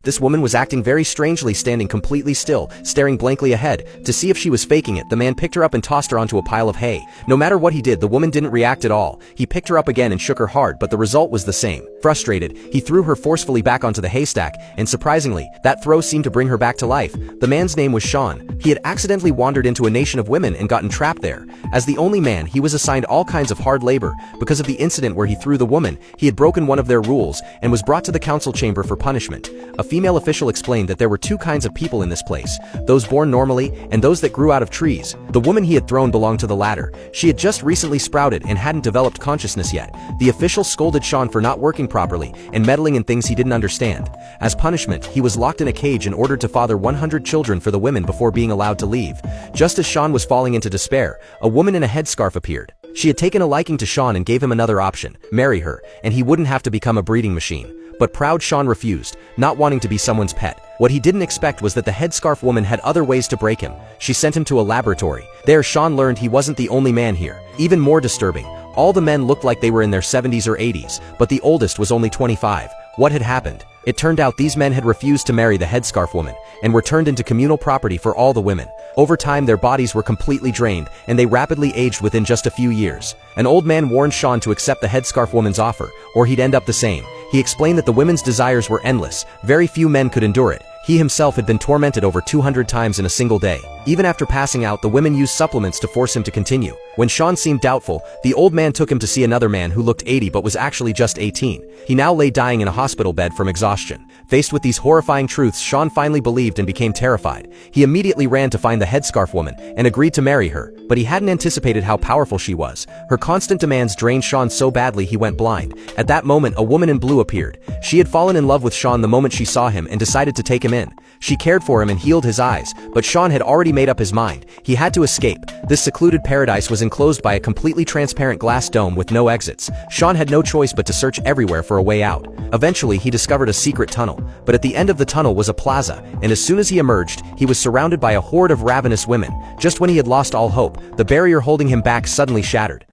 This woman was acting very strangely, standing completely still, staring blankly ahead. To see if she was faking it, the man picked her up and tossed her onto a pile of hay. No matter what he did, the woman didn't react at all. He picked her up again and shook her hard, but the result was the same. Frustrated, he threw her forcefully back onto the haystack, and surprisingly, that throw seemed to bring her back to life. The man's name was Sean. He had accidentally wandered into a nation of women and gotten trapped there. As the only man, he was assigned all kinds of hard labor. Because of the incident where he threw the woman, he had broken one of their rules and was brought to the council chamber for punishment. A female official explained that there were two kinds of people in this place, those born normally and those that grew out of trees. The woman he had thrown belonged to the latter. She had just recently sprouted and hadn't developed consciousness yet. The official scolded Sean for not working properly and meddling in things he didn't understand. As punishment, he was locked in a cage and ordered to father 100 children for the women before being allowed to leave. Just as Sean was falling into despair, a woman in a headscarf appeared. She had taken a liking to Sean and gave him another option: marry her, and he wouldn't have to become a breeding machine. But proud Sean refused, not wanting to be someone's pet. What he didn't expect was that the headscarf woman had other ways to break him. She sent him to a laboratory. There Sean learned he wasn't the only man here. Even more disturbing, all the men looked like they were in their 70s or 80s, but the oldest was only 25. What had happened? It turned out these men had refused to marry the headscarf woman, and were turned into communal property for all the women. Over time, their bodies were completely drained, and they rapidly aged within just a few years. An old man warned Sean to accept the headscarf woman's offer, or he'd end up the same. He explained that the women's desires were endless. Very few men could endure it. He himself had been tormented over 200 times in a single day. Even after passing out, the women used supplements to force him to continue. When Sean seemed doubtful, the old man took him to see another man who looked 80 but was actually just 18. He now lay dying in a hospital bed from exhaustion. Faced with these horrifying truths, Sean finally believed and became terrified. He immediately ran to find the headscarf woman and agreed to marry her, but he hadn't anticipated how powerful she was. Her constant demands drained Sean so badly he went blind. At that moment, a woman in blue appeared. She had fallen in love with Sean the moment she saw him and decided to take him in. She cared for him and healed his eyes, but Sean had already made up his mind. He had to escape. This secluded paradise was enclosed by a completely transparent glass dome with no exits. Sean had no choice but to search everywhere for a way out. Eventually, he discovered a secret tunnel, but at the end of the tunnel was a plaza, and as soon as he emerged, he was surrounded by a horde of ravenous women. Just when he had lost all hope, the barrier holding him back suddenly shattered.